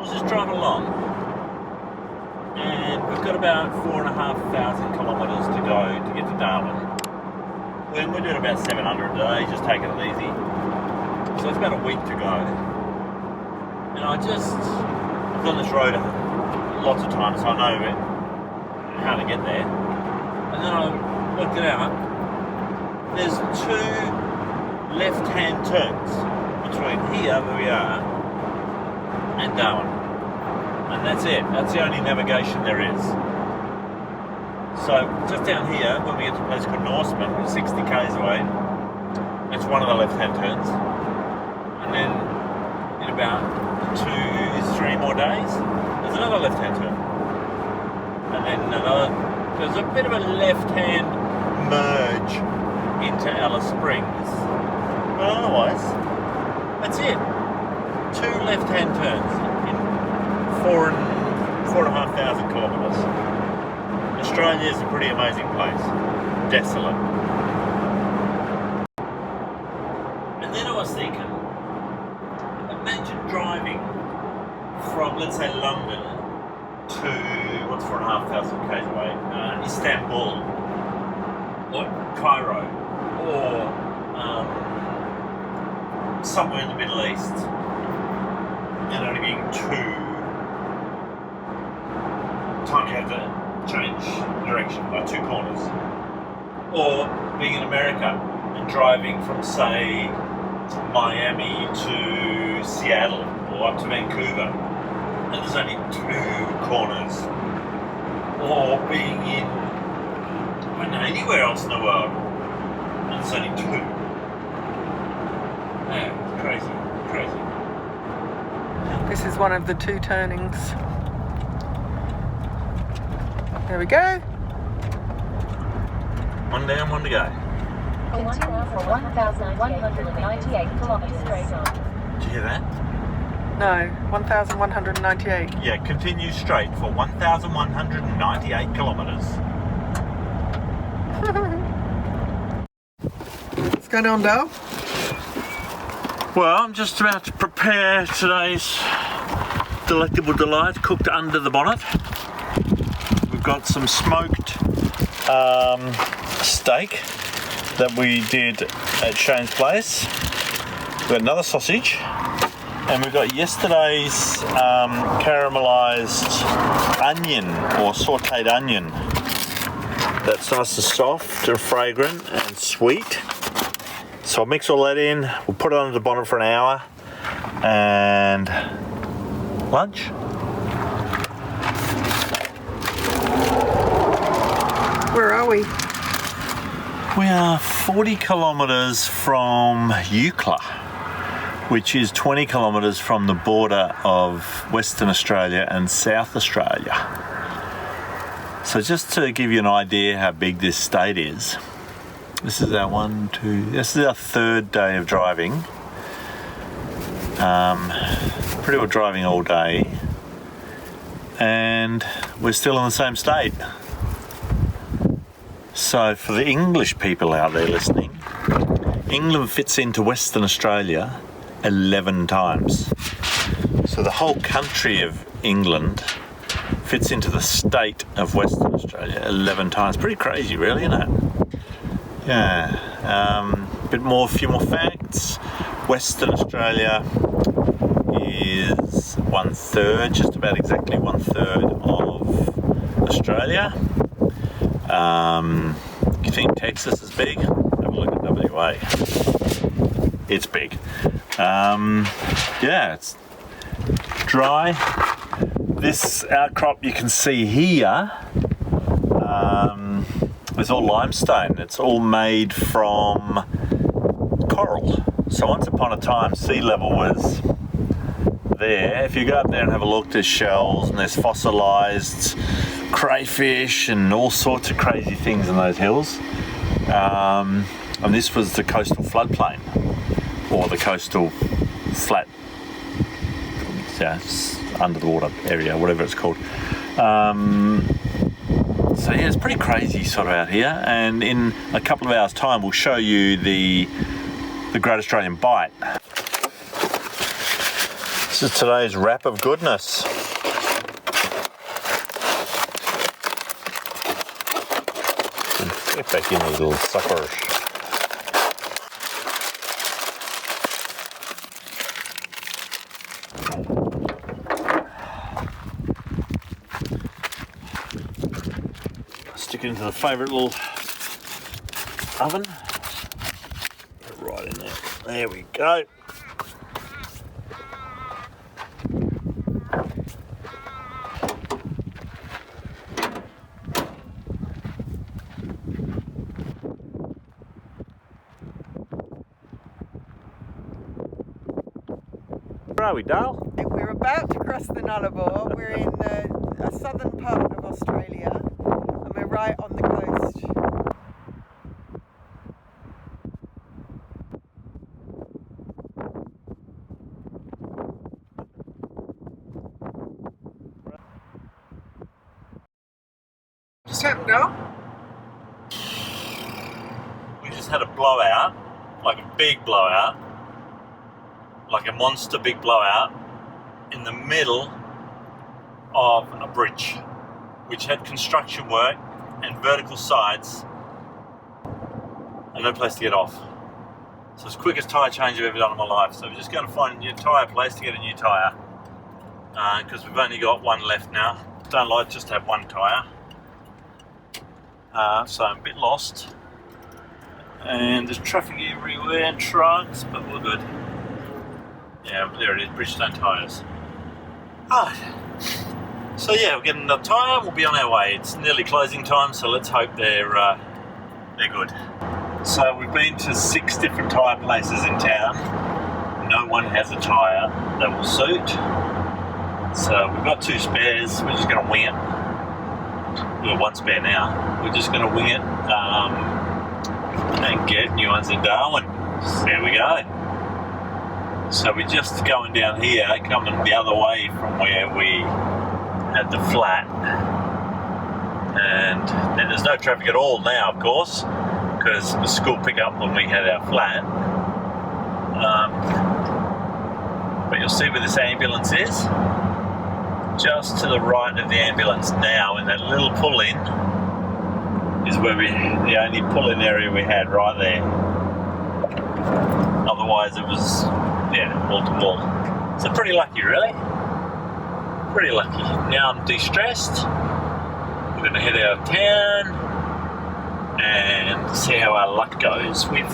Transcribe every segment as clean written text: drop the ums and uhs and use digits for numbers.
was just driving along, and we've got about 4,500 kilometres to go to get to Darwin. We're doing about 700 a day, just taking it easy. So it's about a week to go. And I've done this road lots of times, so I know how to get there. And then I worked it out. There's 2 left-hand turns between here, where we are, and Darwin. And that's it. That's the only navigation there is. So just down here, when we get to a place called Norseman, 60 k's away, it's one of the left-hand turns. And then in about 2-3 more days, there's another left-hand turn. And then there's a bit of a left-hand merge into Alice Springs. But otherwise, that's it. 2 left-hand turns in 4,500 kilometres. Australia is a pretty amazing place. Desolate. And then I was thinking, imagine driving from, let's say, London to, what's 4,500 k's away? Istanbul, or Cairo, or somewhere in the Middle East, and only being 2 times you have to change direction by 2 corners, or being in America and driving from, say, Miami to Seattle or up to Vancouver, and there's only 2 corners, or being in, I don't know, anywhere else in the world and there's only 2. Yeah, it's crazy. This is one of the 2 turnings. There we go. One down, one to go. Continue for 1,198 kilometres. Did you hear that? No, 1,198. Yeah, continue straight for 1,198 kilometres. What's going on, Dale? Well, I'm just about to prepare today's delectable delight, cooked under the bonnet. We've got some smoked steak that we did at Shane's place. We've got another sausage, and we've got yesterday's caramelised onion, or sautéed onion. That's nice and soft and fragrant and sweet. So I'll mix all that in, we'll put it under the bonnet for an hour, and lunch. Where are we? We are 40 kilometres from Eucla, which is 20 kilometres from the border of Western Australia and South Australia. So just to give you an idea how big this state is, this is our this is our 3rd day of driving. Pretty well driving all day, and we're still in the same state. So for the English people out there listening, England fits into Western Australia 11 times. So the whole country of England fits into the state of Western Australia 11 times. Pretty crazy, really, isn't it? Yeah. A few more facts. Western Australia is 1/3, just about exactly 1/3 of Australia. You think Texas is big? Have a look at WA. It's big. Yeah, it's dry. This outcrop you can see here, it's all limestone. It's all made from coral. So once upon a time, sea level was there. If you go up there and have a look, there's shells and there's fossilised crayfish and all sorts of crazy things in those hills. And this was the coastal floodplain, or the coastal flat, under the water area, whatever it's called. So yeah, it's pretty crazy sort of out here, and in a couple of hours time we'll show you the Great Australian Bight. This is today's wrap of goodness. Get back in, these little suckers. Stick it into the favourite little oven. Right in there. There we go. Where are we, Dale? We're about to cross the Nullarbor. We're in a southern part of Australia and we're right on the coast. Just happened up. We just had a blowout, like a big blowout, like a monster big blowout in the middle of a bridge which had construction work and vertical sides and no place to get off. So it's the quickest tyre change I've ever done in my life. So we're just going to find a new tyre place to get a new tyre because we've only got one left now. Don't like just to have one tyre. So I'm a bit lost and there's traffic everywhere and trucks, but we're good. Yeah, there it is, Bridgestone tyres. So yeah, we're getting another tyre, we'll be on our way. It's nearly closing time, so let's hope they're good. So we've been to 6 different tyre places in town. No one has a tyre that will suit. So we've got 2 spares, we're just going to wing it. We've got 1 spare now. We're just going to wing it and get new ones in Darwin. There we go. So we're just going down here, coming the other way from where we had the flat. And then there's no traffic at all now, of course, because the school picked up when we had our flat. But you'll see where this ambulance is. Just to the right of the ambulance now, in that little pull-in, is where the only pull-in area we had, right there. Otherwise it was, yeah, wall to wall. So pretty lucky, really. Pretty lucky. Now I'm de-stressed. We're going to head out of town and see how our luck goes with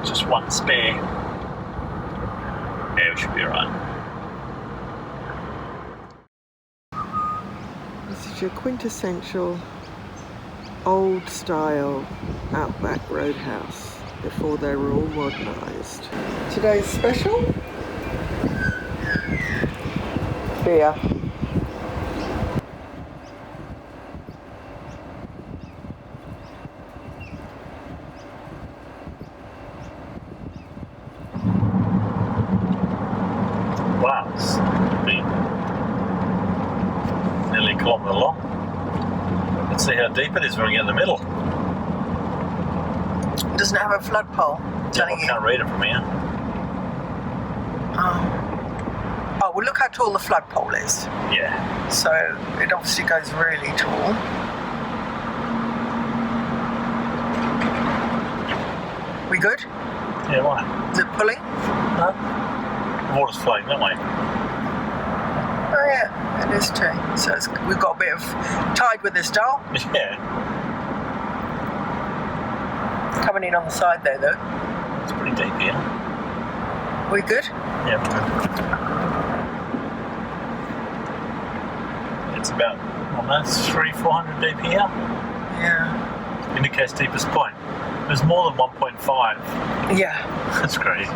just 1 spare. Yeah, we should be alright. This is your quintessential old style Outback roadhouse before they were all modernised. Today's special? Beer. Wow, it's nearly a kilometre long. Let's see how deep it is when we get in the middle. Doesn't it have a flood pole telling I can't read it from here. Oh, well look how tall the flood pole is. Yeah. So it obviously goes really tall. We good? Yeah, why? Is it pulling? No. The water's flowing that way. Oh yeah, it is too. So we've got a bit of tide with this, Dal. Yeah. Coming in on the side there though. It's pretty deep here. We good? Yeah, we're good. It's about almost 300-400 deep here. Yeah. Indicates deepest point. There's more than 1.5. Yeah. That's crazy.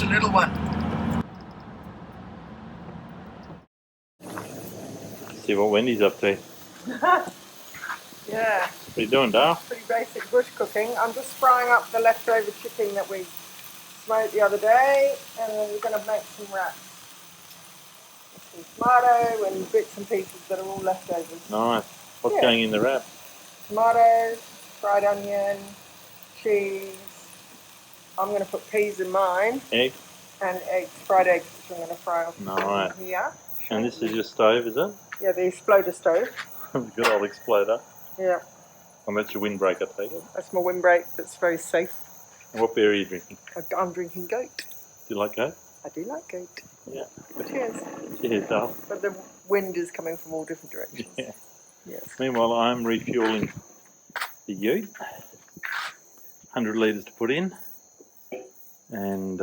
a little one. See what Wendy's up to. Yeah, What are you doing, Dale? pretty basic bush cooking. I'm just frying up the leftover chicken that we smoked the other day, and then we're going to make some wraps. Some tomato and bits and pieces that are all leftovers. Nice. What's going in the wrap? Tomatoes, fried onion, cheese. I'm going to put peas in mine. Egg? And eggs, fried eggs, which I'm going to fry off Nice. here. And this is your stove, is it? Yeah, the exploder stove. Good old exploder. Yeah, And that's your windbreak, I take it. that's my windbreak. That's very safe. And what beer are you drinking? I'm drinking goat. Do you like goat? I do like goat. Yeah. Cheers. Cheers, Dale. But the wind is coming from all different directions. Yeah. Yes. Meanwhile, I'm refueling the ute. 100 litres to put in. And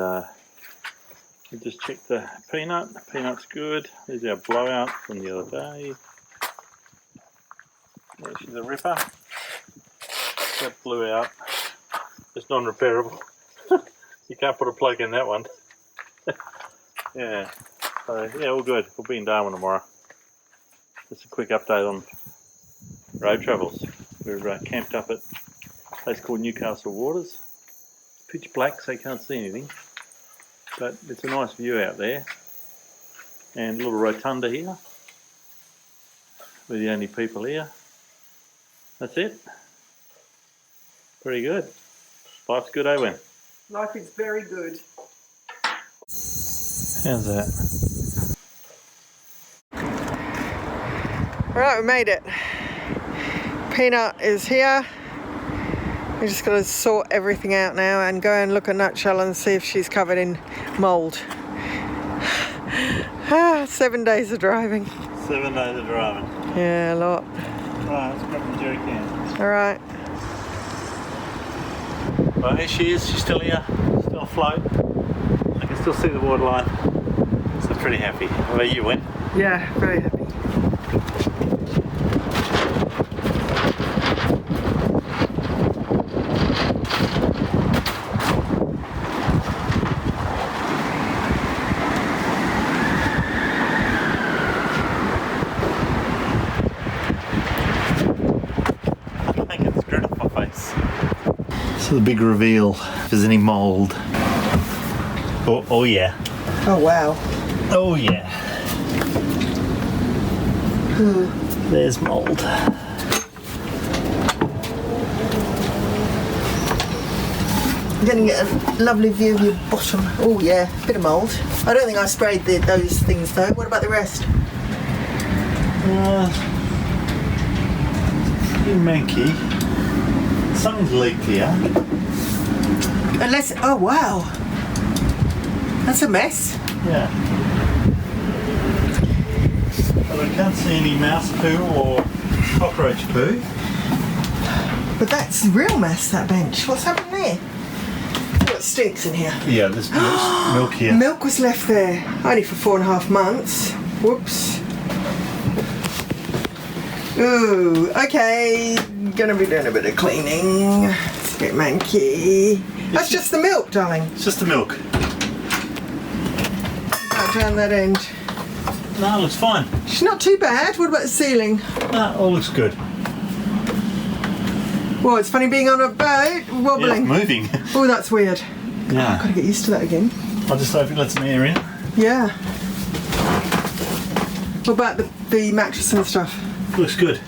we just checked the peanut. The peanut's good. There's our blowout from the other day. Yeah, she's a ripper. That blew out. It's non-repairable. You can't put a plug in that one. Yeah. So yeah, all good. We'll be in Darwin tomorrow. Just a quick update on road travels. We're camped up at a place called Newcastle Waters. It's pitch black, so you can't see anything. But it's a nice view out there. And a little rotunda here. We're the only people here. That's it. Pretty good. Life's good, eh, Wen? Life is very good. How's that? Right, we made it. Peanut is here. We just got to sort everything out now and go and look at Nutshell and see if she's covered in mould. 7 days of driving. 7 days of driving. Yeah, a lot. Right, let's grab the jerry can. All right. Well, here she is. She's still here. Still afloat. I can still see the waterline. So pretty happy. How about you, Wen? Yeah, very happy. So the big reveal, if there's any mould. Oh yeah. Oh wow. Oh yeah. There's mould. I'm going to get a lovely view of your bottom. Oh yeah, bit of mould. I don't think I sprayed those things though. What about the rest? Pretty manky. Something's leaked here. Unless, oh wow. That's a mess. Yeah. But I can't see any mouse poo or cockroach poo. But that's a real mess, that bench. What's happened there? Oh, it stinks in here. Yeah, there's milk here. Milk was left there, only for 4.5 months. Whoops. Ooh, okay. Gonna be doing a bit of cleaning. It's a bit manky. That's just the milk, darling. It's just the milk. Right down that end. No, it looks fine. She's not too bad. What about the ceiling? No, all looks good. Well, it's funny being on a boat, wobbling. Yeah, it's moving. Oh, that's weird. Yeah. I've got to get used to that again. I'll just hope it lets some air in. Yeah. What about the mattress and stuff? Looks good.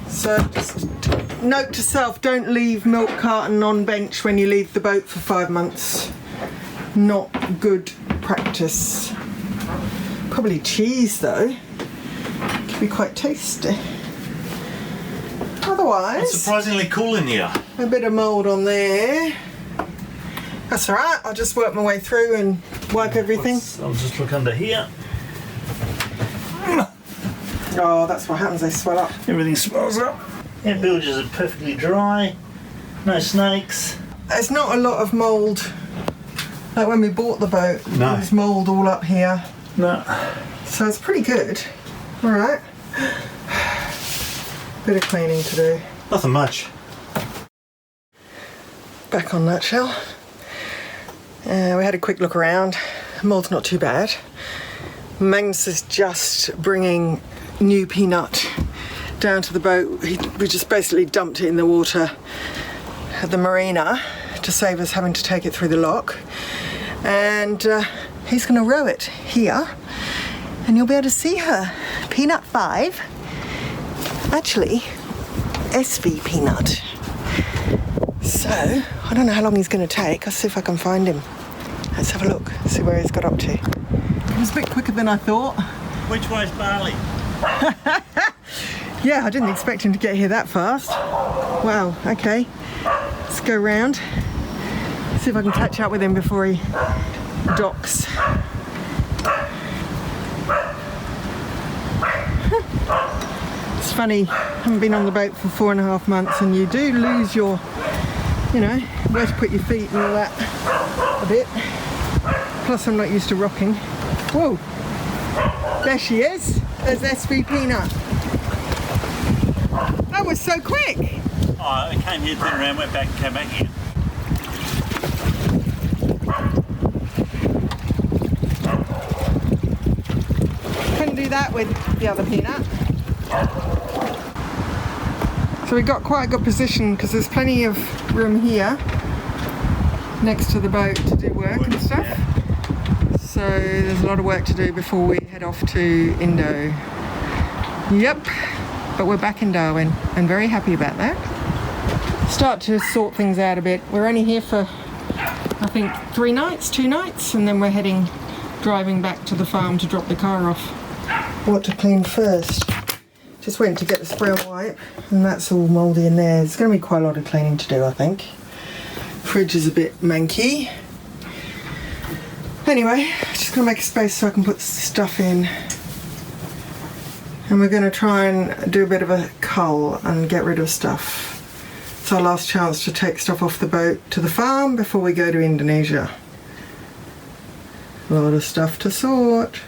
So, just note to self, don't leave milk carton on bench when you leave the boat for 5 months. Not good practice. Probably cheese though. Could be quite tasty. Otherwise, It's surprisingly cool in here. a bit of mould on there. That's alright, I'll just work my way through and wipe everything. I'll just look under here. Oh, that's what happens, they swell up. Everything swells up. Yeah, bilges are perfectly dry. No snakes. There's not a lot of mould. Like when we bought the boat, No. there's mould all up here. No. So it's pretty good. Alright. Bit of cleaning to do. Nothing much. Back on Nutshell. We had a quick look around. Mould's not too bad. Magnus is just bringing new peanut down to the boat. We just basically dumped it in the water at the marina to save us having to take it through the lock. And he's going to row it here, and you'll be able to see her. Peanut 5. Actually, SV Peanut. So, I don't know how long he's going to take. I'll see if I can find him. Let's have a look, see where he's got up to. It was a bit quicker than I thought. Which way's Bali? Yeah, I didn't expect him to get here that fast. Wow, okay. Let's go round. See if I can catch up with him before he docks. It's funny, I haven't been on the boat for 4.5 months, and you do lose your, you know, where to put your feet and all that a bit. Plus I'm not used to rocking. Whoa, there she is. There's SV Peanut. That was so quick. Oh, I came here, turned around, went back and came back again. Couldn't do that with the other peanut. So we got quite a good position because there's plenty of room here next to the boat to do work and stuff. So there's a lot of work to do before we head off to Indo. Yep, but we're back in Darwin and very happy about that. Start to sort things out a bit. We're only here for, I think, 2 nights, and then we're driving back to the farm to drop the car off. What to clean first? Just went to get the spray and wipe, and that's all mouldy in there. There's going to be quite a lot of cleaning to do, I think. Fridge is a bit manky. Anyway, just going to make a space so I can put stuff in. And we're going to try and do a bit of a cull and get rid of stuff. It's our last chance to take stuff off the boat to the farm before we go to Indonesia. A lot of stuff to sort.